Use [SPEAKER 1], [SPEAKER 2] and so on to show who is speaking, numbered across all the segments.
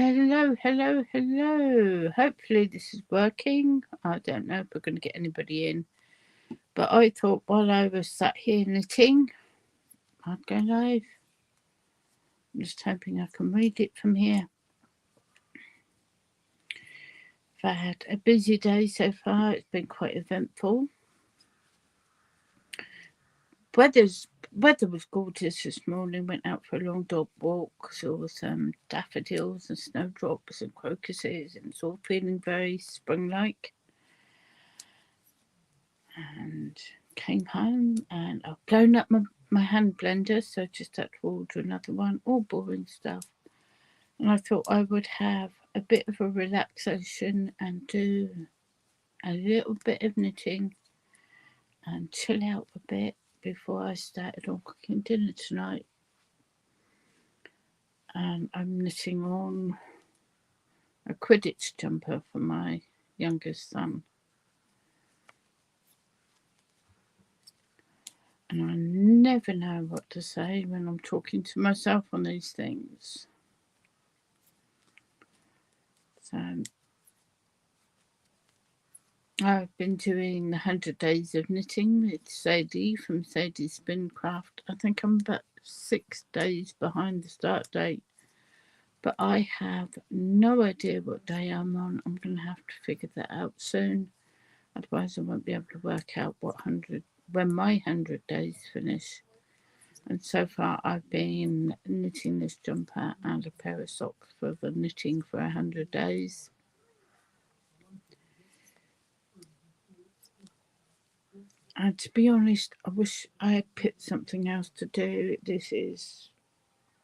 [SPEAKER 1] Hello, hello, hello. Hopefully this is working. I don't know if we're going to get anybody in. But I thought while I was sat here knitting, I'd go live. I'm just hoping I can read it from here. I've had a busy day so far. It's been quite eventful. Weather was gorgeous this morning. Went out for a long dog walk. Saw some daffodils and snowdrops and crocuses, and it's all feeling very spring-like. And came home and I've blown up my hand blender, so just had to order another one. All boring stuff. And I thought I would have a bit of a relaxation and do a little bit of knitting and chill out a bit before I started on cooking dinner tonight. And I'm knitting on a Quidditch jumper for my youngest son. And I never know what to say when I'm talking to myself on these things. So I've been doing the 100 Days of Knitting with Sadie from Sadie's Spincraft. I think I'm about 6 days behind the start date, but I have no idea what day I'm on. I'm going to have to figure that out soon. Otherwise, I won't be able to work out when my 100 days finish. And so far, I've been knitting this jumper and a pair of socks for the knitting for 100 days. And to be honest, I wish I had picked something else to do. This is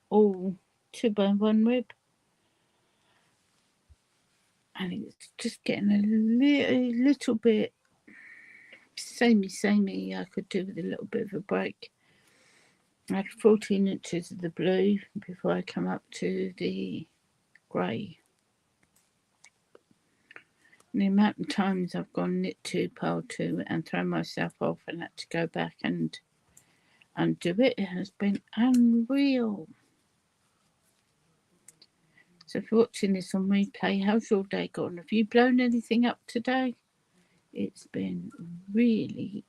[SPEAKER 1] all 2x1 rib. And it's just getting a little bit samey. I could do with a little bit of a break. I had 14 inches of the blue before I come up to the grey. And the amount of times I've gone knit 2, pile 2 and thrown myself off and had to go back and undo it has been unreal. So if you're watching this on replay, how's your day gone? Have you blown anything up today? It's been really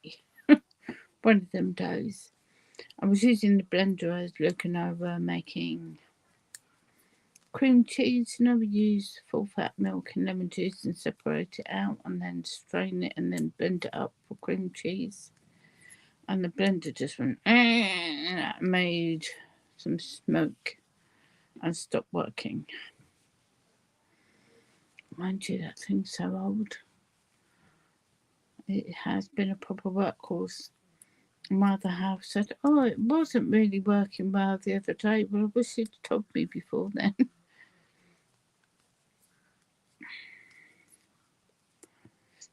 [SPEAKER 1] one of them days. I was using the blender as Luke and I were making cream cheese. You know, we use full fat milk and lemon juice and separate it out and then strain it and then blend it up for cream cheese. And the blender just went and made some smoke and stopped working. Mind you, that thing's so old. It has been a proper workhorse. My other half said, "Oh, it wasn't really working well the other day." Well, I wish you'd told me before then.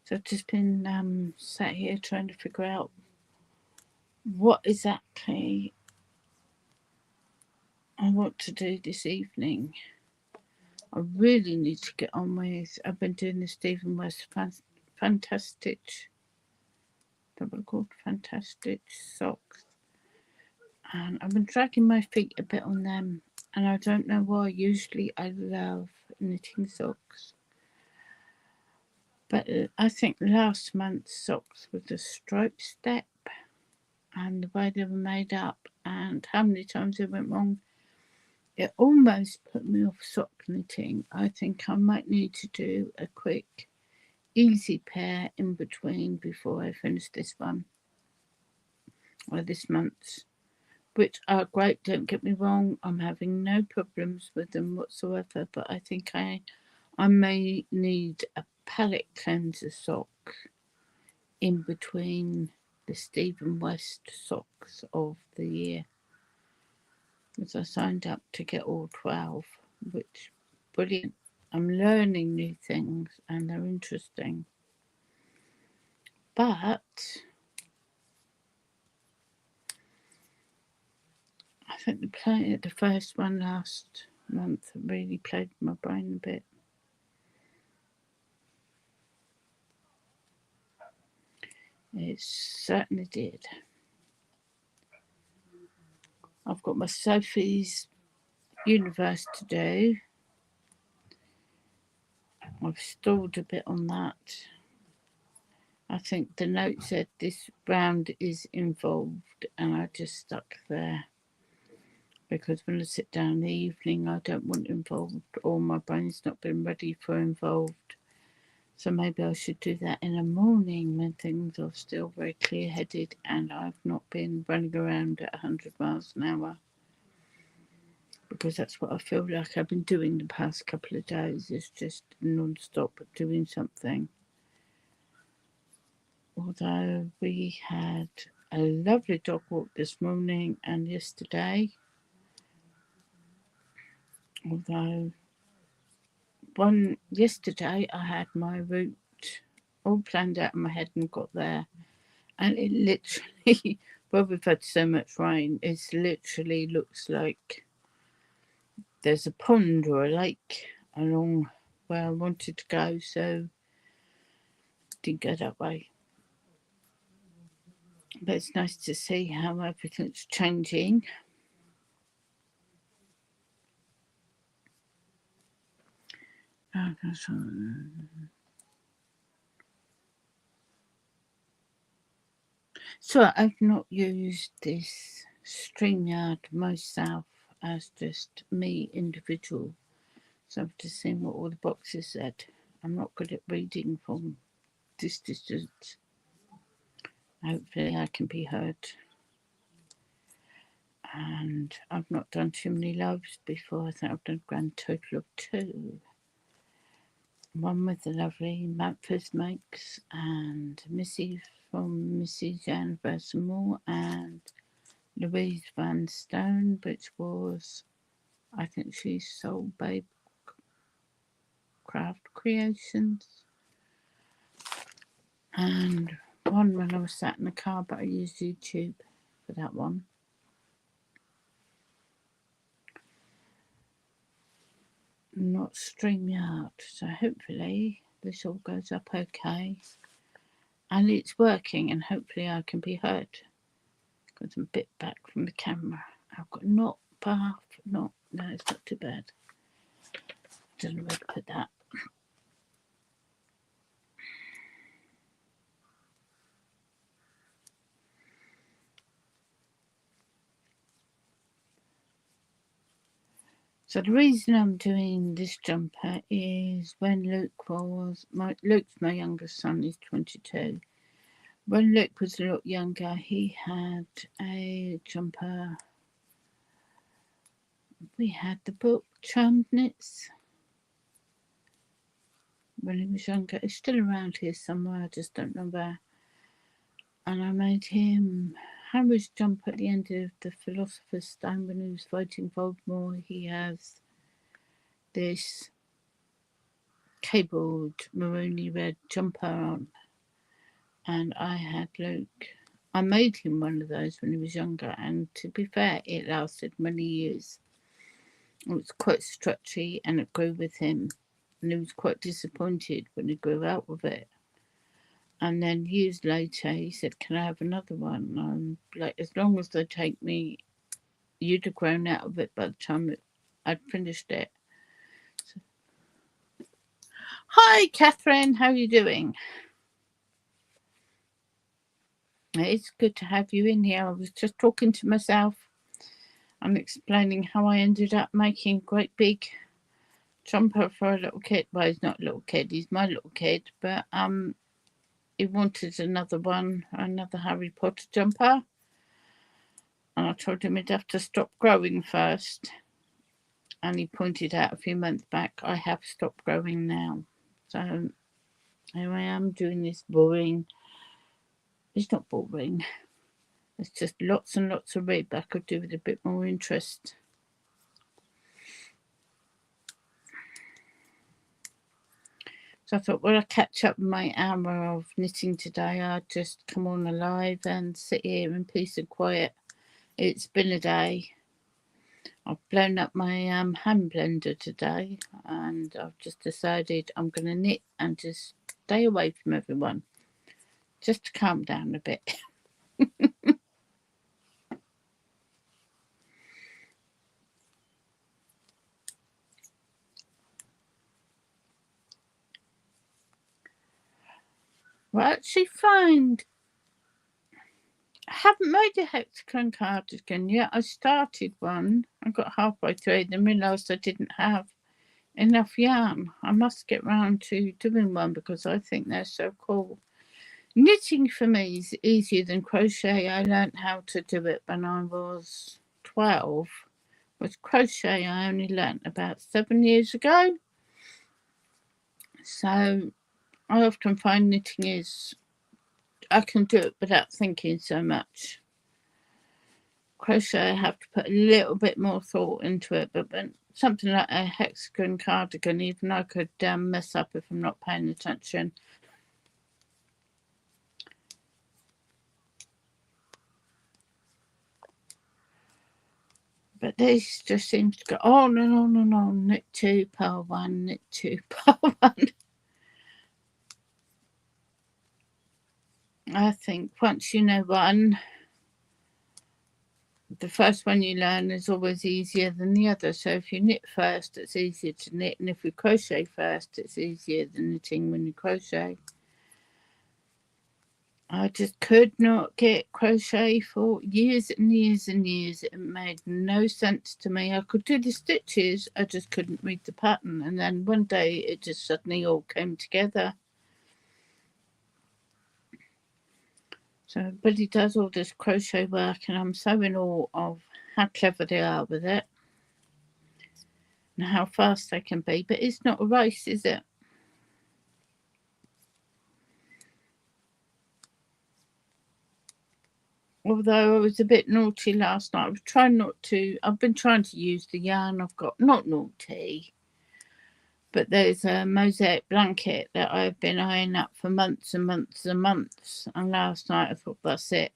[SPEAKER 1] So I've just been sat here trying to figure out what exactly I want to do this evening. I really need to get on with. I've been doing the Stephen West Fantastic, double called Fantastic socks, and I've been dragging my feet a bit on them, and I don't know why. Usually I love knitting socks, but I think last month's socks was a stroke step, and the way they were made up, and how many times they went wrong. It almost put me off sock knitting. I think I might need to do a quick, easy pair in between before I finish this one, or this month's, which are great, don't get me wrong. I'm having no problems with them whatsoever, but I think I may need a palette cleanser sock in between the Stephen West socks of the year, because I signed up to get all 12, which brilliant. I'm learning new things and they're interesting. But I think the first one last month really played my brain a bit. It certainly did. I've got my Sophie's Universe to do. I've stalled a bit on that. I think the note said this round is involved, and I just stuck there because when I sit down in the evening, I don't want involved, or my brain's not been ready for involved. So maybe I should do that in the morning when things are still very clear-headed and I've not been running around at 100 miles an hour. Because that's what I feel like I've been doing the past couple of days, is just non-stop doing something. Although we had a lovely dog walk this morning and yesterday. Although yesterday I had my route all planned out in my head and got there, and it literally, well, we've had so much rain, it literally looks like there's a pond or a lake along where I wanted to go, so didn't go that way. But it's nice to see how everything's changing. So I've not used this StreamYard myself as just me individual. So I've just seen what all the boxes said. I'm not good at reading from this distance. Hopefully I can be heard. And I've not done too many lives before. I think I've done a grand total of 2. One with the lovely Memphis Makes and Missy from Missy Jan Versamore and Louise Van Stone, which was, I think she's Soul Babe Craft Creations. And one when I was sat in the car, but I used YouTube for that one. Not StreamYard, so hopefully this all goes up okay and it's working, and hopefully I can be heard because I'm a bit back from the camera. I've got no, it's not too bad. Don't know where to put that. So the reason I'm doing this jumper is when Luke's my youngest son, he's 22. When Luke was a lot younger, he had a jumper. We had the book Charmed Knits when he was younger. It's still around here somewhere, I just don't know where. And I made him Harry's jumper at the end of the Philosopher's Stone when he was fighting Voldemort. He has this cabled maroony red jumper on, and I had Luke. I made him one of those when he was younger, and to be fair, it lasted many years. It was quite stretchy and it grew with him, and he was quite disappointed when he grew out of it. And then years later, he said, "Can I have another one?" And I'm like, "As long as they take me, you'd have grown out of it by the time I'd finished it." So, hi, Catherine. How are you doing? It's good to have you in here. I was just talking to myself. I'm explaining how I ended up making a great big jumper for a little kid. Well, he's not a little kid. He's my little kid. But he wanted another one, another Harry Potter jumper. And I told him he'd have to stop growing first. And he pointed out a few months back, I have stopped growing now. So here I am doing this boring. It's not boring. It's just lots and lots of read, but I could do with a bit more interest. So I thought, well, I'll catch up my hour of knitting today. I'll just come on alive and sit here in peace and quiet. It's been a day. I've blown up my hand blender today, and I've just decided I'm going to knit and just stay away from everyone, just to calm down a bit. Well, I actually find I haven't made a hexagon cardigan yet. I started one. I got halfway through and realised I didn't have enough yarn. I must get round to doing one because I think they're so cool. Knitting for me is easier than crochet. I learnt how to do it when I was 12. With crochet, I only learnt about 7 years ago. So I often find knitting is, I can do it without thinking so much. Crochet, I have to put a little bit more thought into it, but when something like a hexagon cardigan, even I could mess up if I'm not paying attention. But this just seems to go on and on and on. Knit 2, purl 1, knit 2, purl 1. I think once you know one, the first one you learn is always easier than the other. So if you knit first, it's easier to knit. And if you crochet first, it's easier than knitting when you crochet. I just could not get crochet for years and years and years. It made no sense to me. I could do the stitches, I just couldn't read the pattern. And then one day it just suddenly all came together. So everybody does all this crochet work and I'm so in awe of how clever they are with it and how fast they can be. But it's not a race, is it? Although I was a bit naughty last night. I've been trying to use the yarn I've got, not naughty, but there's a mosaic blanket that I've been eyeing up for months and months and months. And last night I thought, that's it.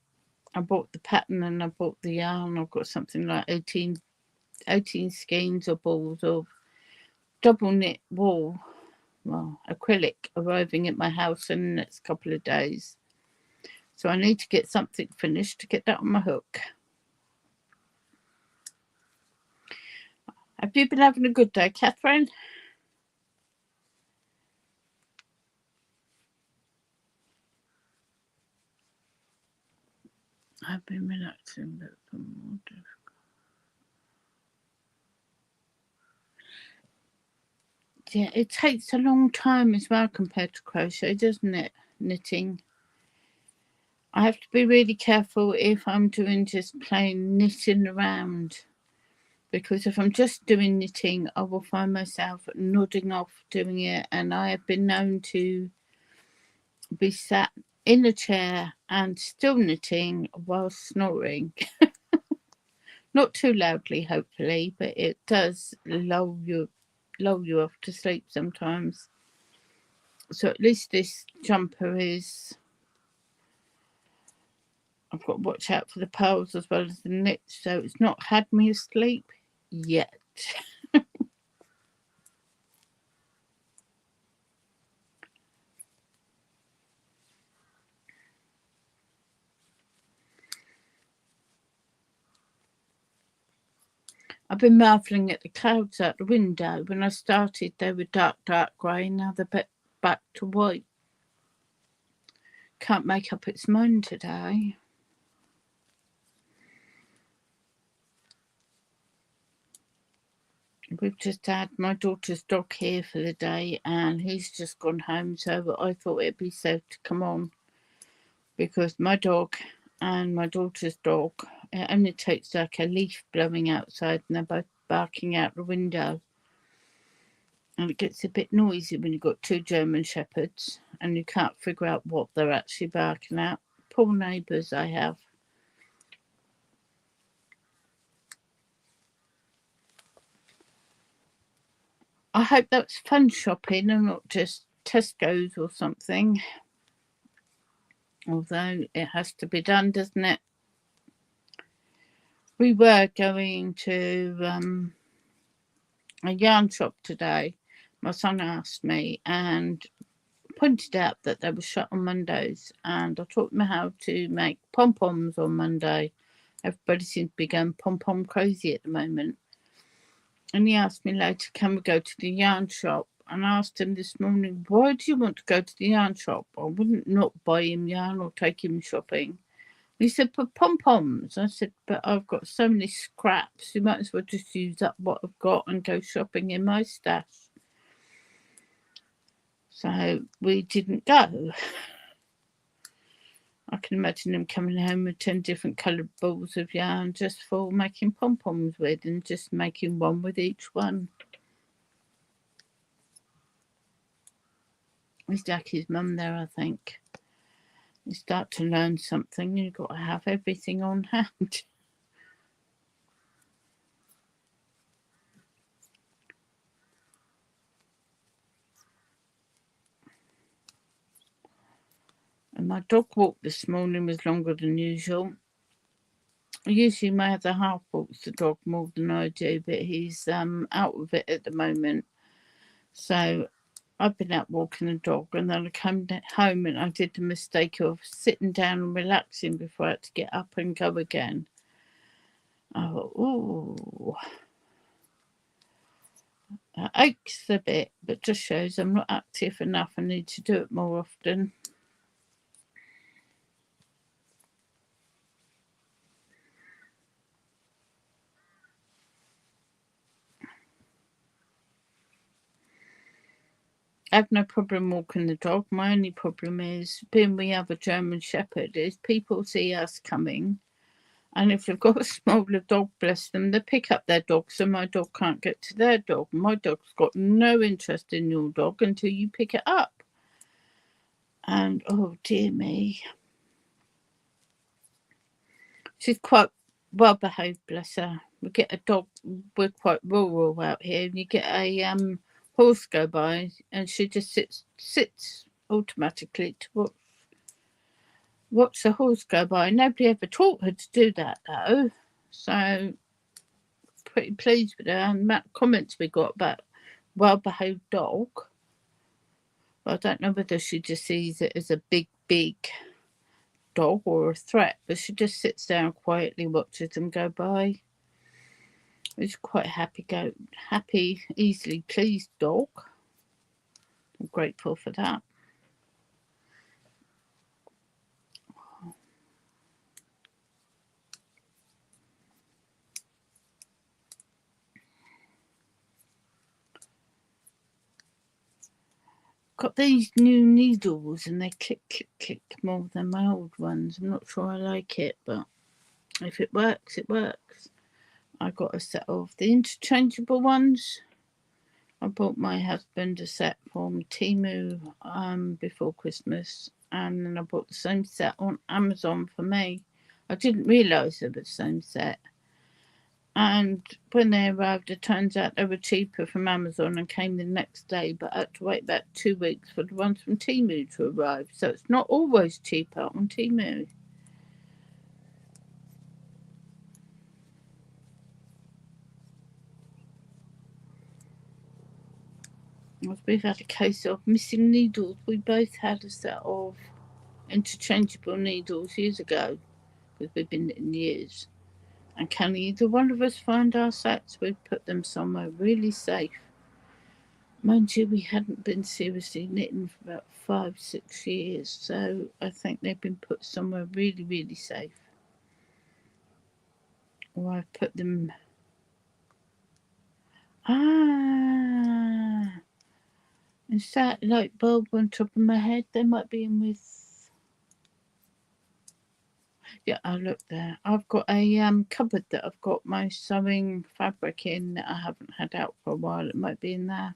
[SPEAKER 1] I bought the pattern and I bought the yarn. I've got something like 18 skeins or balls of double knit wool, well, acrylic, arriving at my house in the next couple of days. So I need to get something finished to get that on my hook. Have you been having a good day, Catherine? I've been relaxing, but more difficult. Yeah, it takes a long time as well compared to crochet, doesn't it? Knitting. I have to be really careful if I'm doing just plain knitting around, because if I'm just doing knitting, I will find myself nodding off doing it, and I have been known to be sat in a chair and still knitting while snoring. Not too loudly, hopefully, but it does lull you off to sleep sometimes. So at least this jumper is, I've got to watch out for the pearls as well as the knit, so it's not had me asleep yet. I've been marvelling at the clouds out the window. When I started, they were dark grey. Now they're back to white. Can't make up its mind today. We've just had my daughter's dog here for the day and he's just gone home, so I thought it'd be safe to come on because my dog and my daughter's dog, it only takes like a leaf blowing outside and they're both barking out the window. And it gets a bit noisy when you've got two German Shepherds and you can't figure out what they're actually barking at. Poor neighbours I have. I hope that's fun shopping and not just Tesco's or something. Although it has to be done, doesn't it? We were going to a yarn shop today. My son asked me and pointed out that they were shut on Mondays, and I taught him how to make pom-poms on Monday. Everybody seems to be going pom-pom crazy at the moment. And he asked me later, can we go to the yarn shop? and asked him this morning, why do you want to go to the yarn shop? I wouldn't not buy him yarn or take him shopping. He said, for pom-poms. I said, but I've got so many scraps, you might as well just use up what I've got and go shopping in my stash. So we didn't go. I can imagine him coming home with 10 different coloured balls of yarn just for making pom-poms with, and just making one with each one. He's like his mum there, I think. You start to learn something, you've got to have everything on hand. And my dog walk this morning was longer than usual. Usually my other half walks the dog more than I do, but he's out of it at the moment. So I've been out walking the dog, and then I came home and I did the mistake of sitting down and relaxing before I had to get up and go again. I thought, ooh, that aches a bit, but just shows I'm not active enough. I need to do it more often. I have no problem walking the dog. My only problem is, being we have a German Shepherd, is people see us coming, and if they've got a smaller dog, bless them, they pick up their dog, so my dog can't get to their dog. My dog's got no interest in your dog until you pick it up. And oh dear me. She's quite well behaved, bless her. We get a dog, we're quite rural out here, and you get a horse go by, and she just sits automatically to watch the horse go by. Nobody ever taught her to do that though, so pretty pleased with her. And the comments we got about well behaved dog, well, I don't know whether she just sees it as a big dog or a threat, but she just sits there and quietly watches them go by. It's quite a happy, easily pleased dog. I'm grateful for that. Got these new needles and they click, click, click more than my old ones. I'm not sure I like it, but if it works, it works. I got a set of the interchangeable ones. I bought my husband a set from Temu before Christmas, and then I bought the same set on Amazon for me. I didn't realise they were the same set. And when they arrived, it turns out they were cheaper from Amazon and came the next day, but I had to wait about 2 weeks for the ones from Temu to arrive. So it's not always cheaper on Temu. We've had a case of missing needles. We both had a set of interchangeable needles years ago, because we've been knitting years. And can either one of us find our sets? We'd put them somewhere really safe. Mind you, we hadn't been seriously knitting for about 5-6 years, so I think they've been put somewhere really, really safe. Or I've put them... Is that light bulb on top of my head? They might be in with... Yeah, I look there. I've got a cupboard that I've got my sewing fabric in that I haven't had out for a while. It might be in there.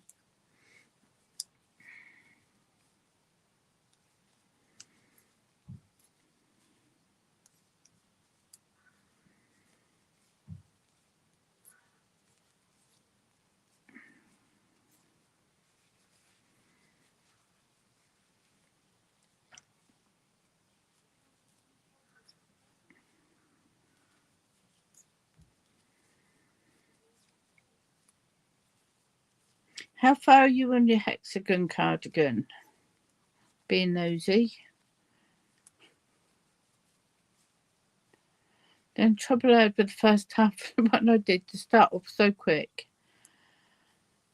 [SPEAKER 1] How far are you on your hexagon cardigan? Being nosy. The trouble I had with the first half of the one I did to start off so quick.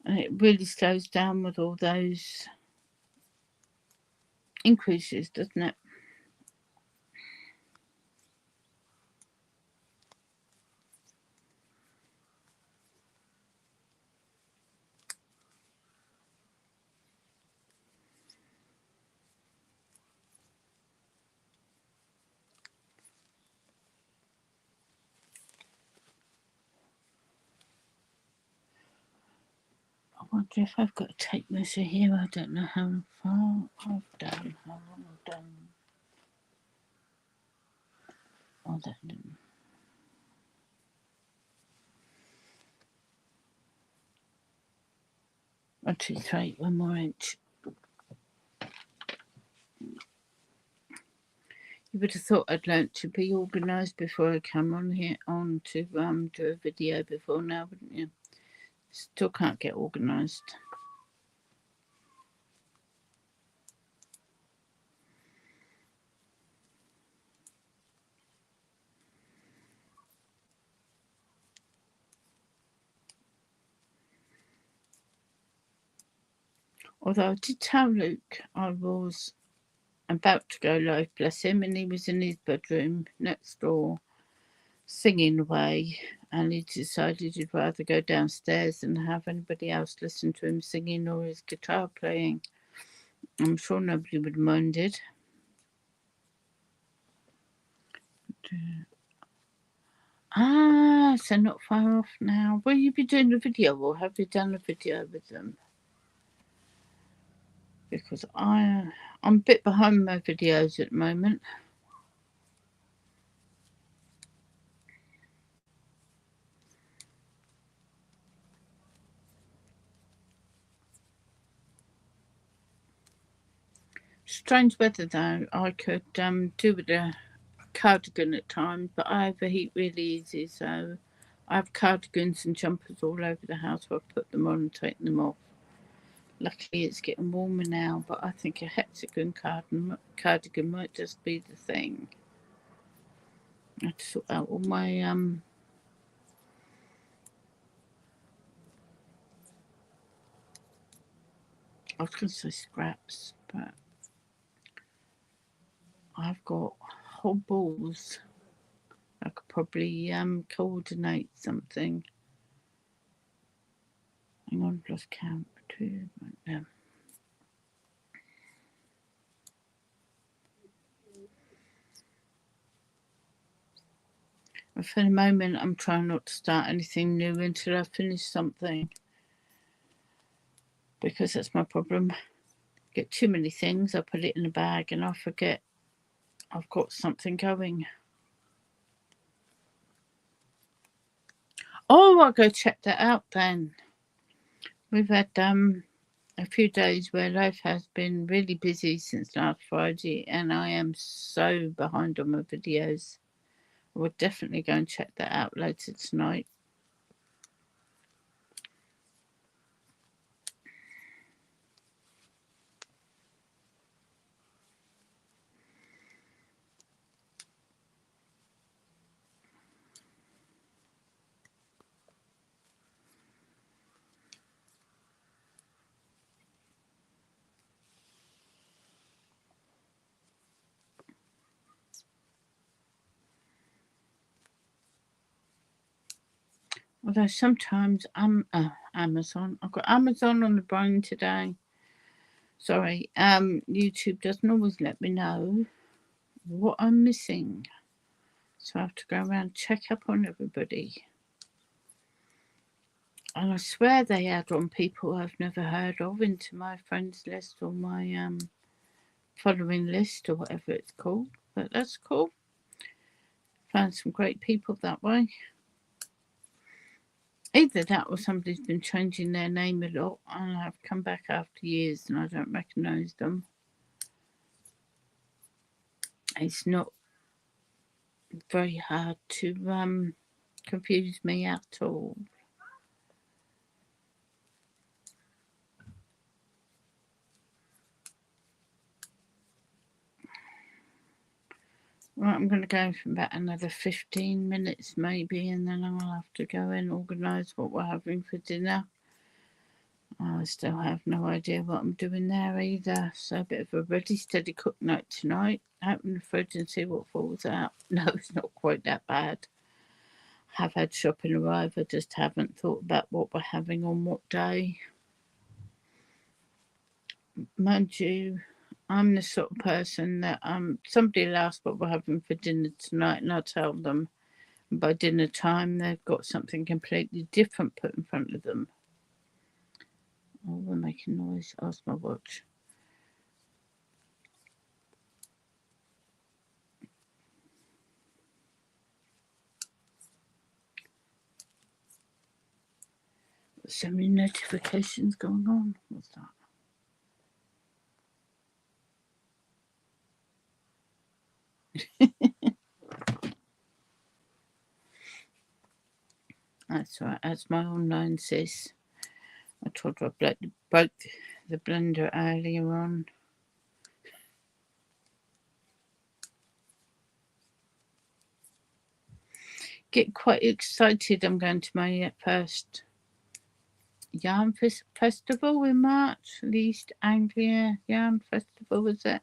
[SPEAKER 1] And it really slows down with all those increases, doesn't it? I wonder if I've got a tape measure here. I don't know how far I've done, how long I've done. Oh, that didn't. 1, 2, 3, 1 more inch. You would have thought I'd learnt to be organised before I come on here to do a video before now, wouldn't you? Still can't get organised. Although I did tell Luke I was about to go live, bless him, and he was in his bedroom next door singing away, and he decided he'd rather go downstairs than have anybody else listen to him singing or his guitar playing. I'm sure nobody would have minded. Ah, so not far off now. Will you be doing a video, or have you done a video with them? Because I'm a bit behind my videos at the moment. Strange weather though. I could do with a cardigan at times, but I overheat really easy, so I have cardigans and jumpers all over the house where I put them on and take them off. Luckily it's getting warmer now, but I think a hexagon cardigan might just be the thing. I have to sort out all my I was going to say scraps, but I've got whole balls. I could probably coordinate something. Hang on, I've lost count. 2, right now. For the moment, I'm trying not to start anything new until I finish something, because that's my problem. Get too many things, I put it in a bag and I forget I've got something going. Oh, I'll go check that out then. We've had a few days where life has been really busy since last Friday, and I am so behind on my videos. I will definitely go and check that out later tonight. Although sometimes Amazon, I've got Amazon on the brain today. Sorry, YouTube doesn't always let me know what I'm missing, so I have to go around and check up on everybody. And I swear they add on people I've never heard of into my friends list or my following list or whatever it's called. But that's cool. Found some great people that way. Either that or somebody's been changing their name a lot and I've come back after years and I don't recognise them. It's not very hard to confuse me at all. Right, I'm going to go for about another 15 minutes maybe, and then I'll have to go and organise what we're having for dinner. I still have no idea what I'm doing there either. So a bit of a ready, steady cook night tonight. Open the fridge and see what falls out. No, it's not quite that bad. Have had shopping arrive. I just haven't thought about what we're having on what day. Mind you, I'm the sort of person that somebody will ask what we're having for dinner tonight, and I tell them. And by dinner time, they've got something completely different put in front of them. Oh, we're making noise. Ask my watch. So many notifications going on. What's that? That's right. That's my online sis. I told her I broke the blender earlier on. Get quite excited. I'm going to my first yarn festival in March. The East Anglia Yarn Festival, was it?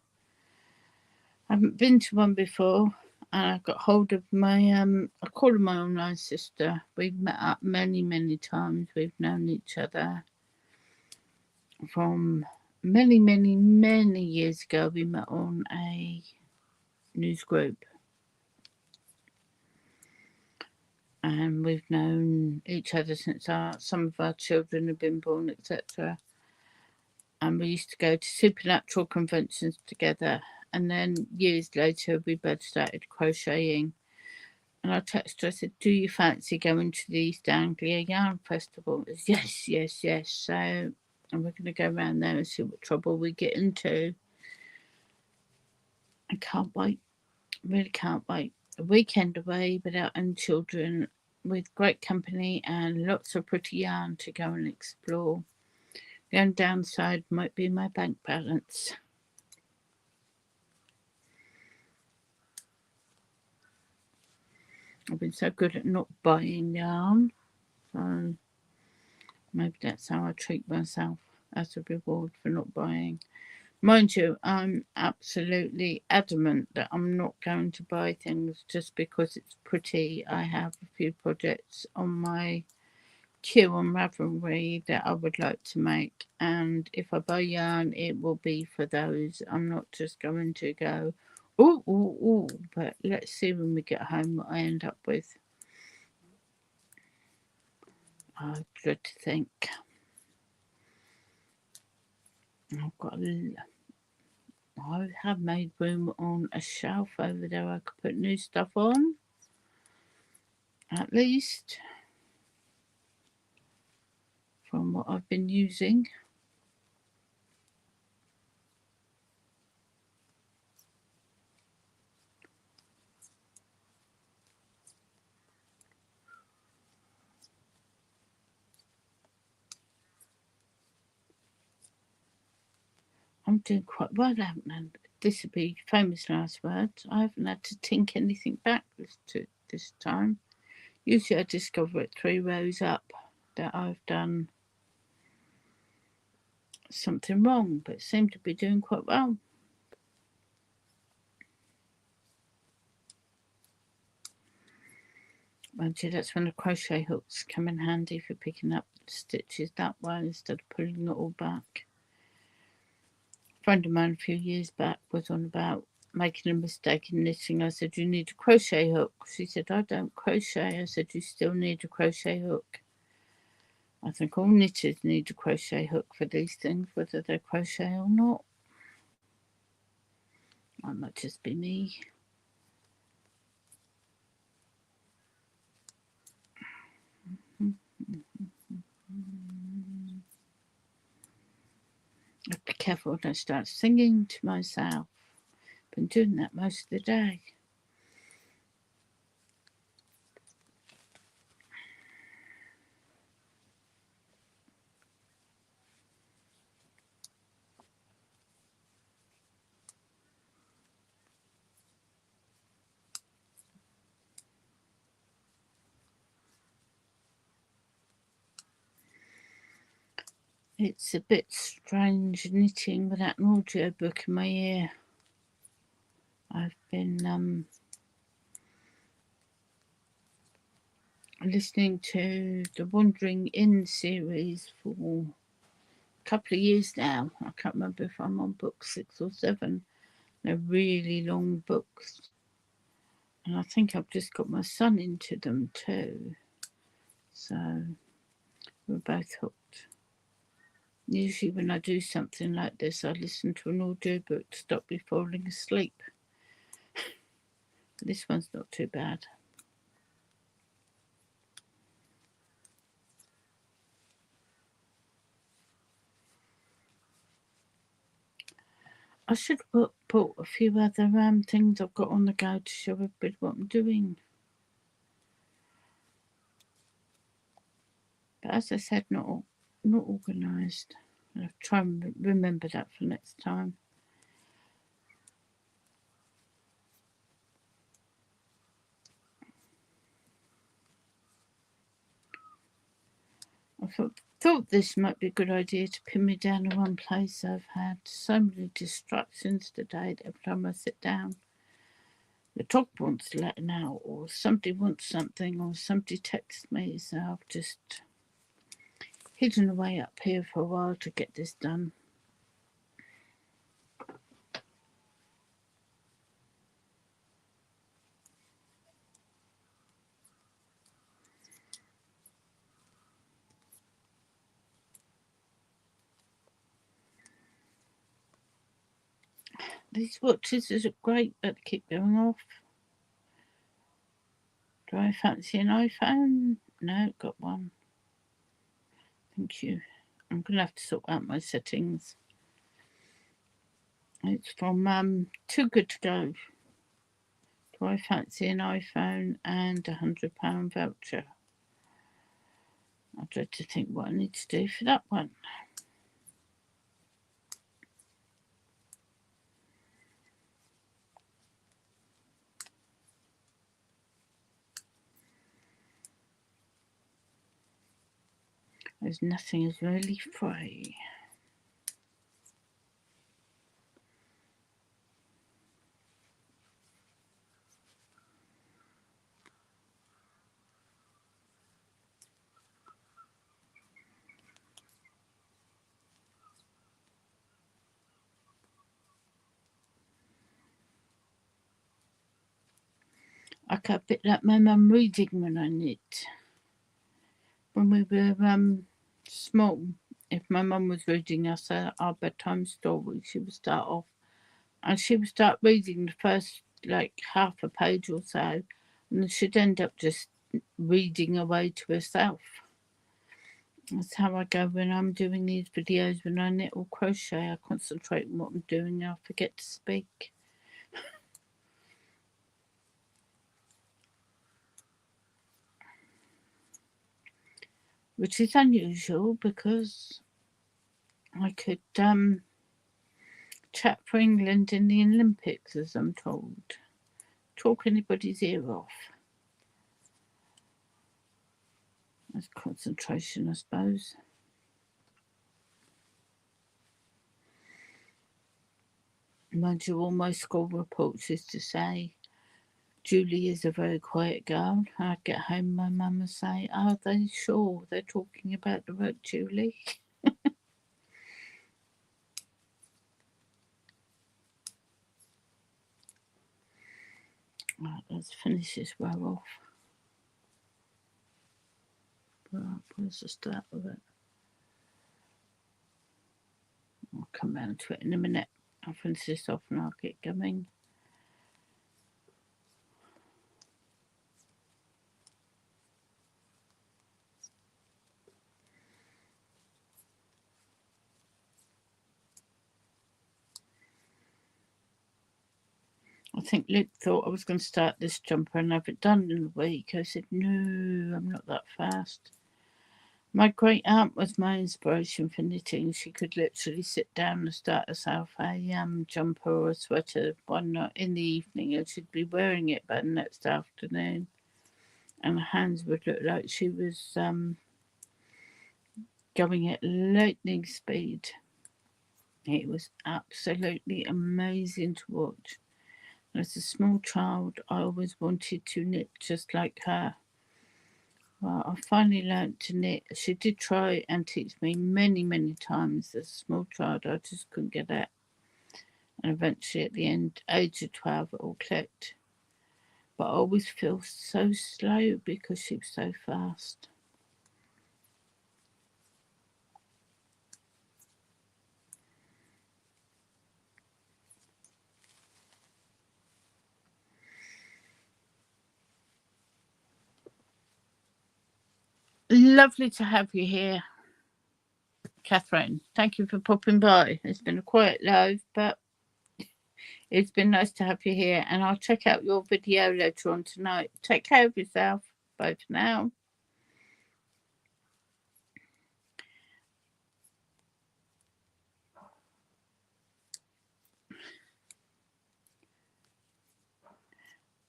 [SPEAKER 1] I haven't been to one before, and I got hold of my I call her my online sister. We've met up many times. We've known each other from many years ago. We met on a news group, and we've known each other since some of our children have been born, etc. And we used to go to supernatural conventions together. And then years later, we both started crocheting. And I texted her, I said, "Do you fancy going to the East Anglia Yarn Festival?" Yes. So, and we're going to go around there and see what trouble we get into. I can't wait. Really can't wait. A weekend away without any children, with great company and lots of pretty yarn to go and explore. The only downside might be my bank balance. I've been so good at not buying yarn, so maybe that's how I treat myself, as a reward for not buying. Mind you, I'm absolutely adamant that I'm not going to buy things just because it's pretty. I have a few projects on my queue on Ravelry that I would like to make, and if I buy yarn, it will be for those. I'm not just going to go, ooh, but let's see when we get home what I end up with. I dread to think. I have made room on a shelf over there I could put new stuff on, at least from what I've been using. I'm doing quite well, haven't I? This would be famous last words. I haven't had to tink anything back this time. Usually I discover it 3 rows up that I've done something wrong, but seem to be doing quite well. Actually, that's when the crochet hooks come in handy for picking up the stitches that way instead of pulling it all back. A friend of mine a few years back was on about making a mistake in knitting. I said, "You need a crochet hook." She said, "I don't crochet." I said, "You still need a crochet hook." I think all knitters need a crochet hook for these things, whether they crochet or not. That might just be me. Be careful I don't start singing to myself. Been doing that most of the day. It's a bit strange knitting without an audio book in my ear. I've been listening to the Wandering Inn series for a couple of years now. I can't remember if I'm on book 6 or 7. They're really long books. And I think I've just got my son into them too. So we're both hooked. Usually when I do something like this, I listen to an audiobook to stop me falling asleep. But this one's not too bad. I should have bought a few other things I've got on the go to show everybody what I'm doing. But as I said, not organised. I'll try and remember that for next time. I thought this might be a good idea to pin me down in one place. I've had so many distractions today that every time I sit down, the dog wants letting out, or somebody wants something, or somebody texts me. So I've just hidden away up here for a while to get this done. These watches are great, but they keep going off. Do I fancy an iPhone? No, got one. Thank you. I'm going to have to sort out my settings. It's from Too Good to Go. Do I fancy an iPhone and £100 voucher? I dread to think what I need to do for that one. As nothing is really free. I get a bit like my mum reading when I knit. When we were small, if my mum was reading us our bedtime story, she would start off and she would start reading the first like half a page or so, and then she'd end up just reading away to herself. That's how I go when I'm doing these videos. When I knit or crochet, I concentrate on what I'm doing and I forget to speak. Which is unusual because I could chat for England in the Olympics, as I'm told. Talk anybody's ear off. That's concentration, I suppose. Mind you, all my school reports used to say Julie is a very quiet girl. I'd get home, my mum would say, "Are they sure they're talking about the word Julie?" Right, let's finish this row off. Right, where's the start of it? I'll come round to it in a minute. I'll finish this off and I'll get going. I think Luke thought I was going to start this jumper and have it done in a week. I said, no, I'm not that fast. My great aunt was my inspiration for knitting. She could literally sit down and start herself a jumper or a sweater one night in the evening, and she'd be wearing it by the next afternoon. And her hands would look like she was going at lightning speed. It was absolutely amazing to watch. As a small child, I always wanted to knit just like her. Well, I finally learnt to knit. She did try and teach me many, many times. As a small child, I just couldn't get it. And eventually, at the age of 12, it all clicked. But I always feel so slow because she was so fast. Lovely to have you here, Catherine. Thank you for popping by. It's been a quiet live, but it's been nice to have you here. And I'll check out your video later on tonight. Take care of yourself. Bye for now.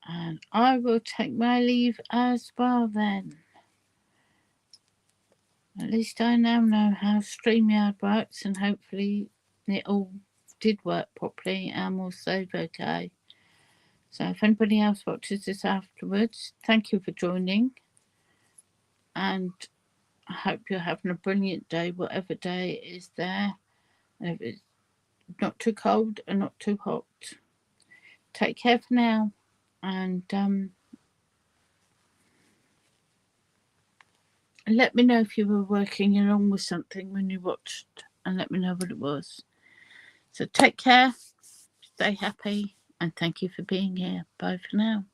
[SPEAKER 1] And I will take my leave as well then. At least I now know how StreamYard works, and hopefully it all did work properly and will save okay. So if anybody else watches this afterwards, thank you for joining. And I hope you're having a brilliant day, whatever day it is there. And if it's not too cold and not too hot. Take care for now. And let me know if you were working along with something when you watched, and let me know what it was. So take care, stay happy, and thank you for being here. Bye for now.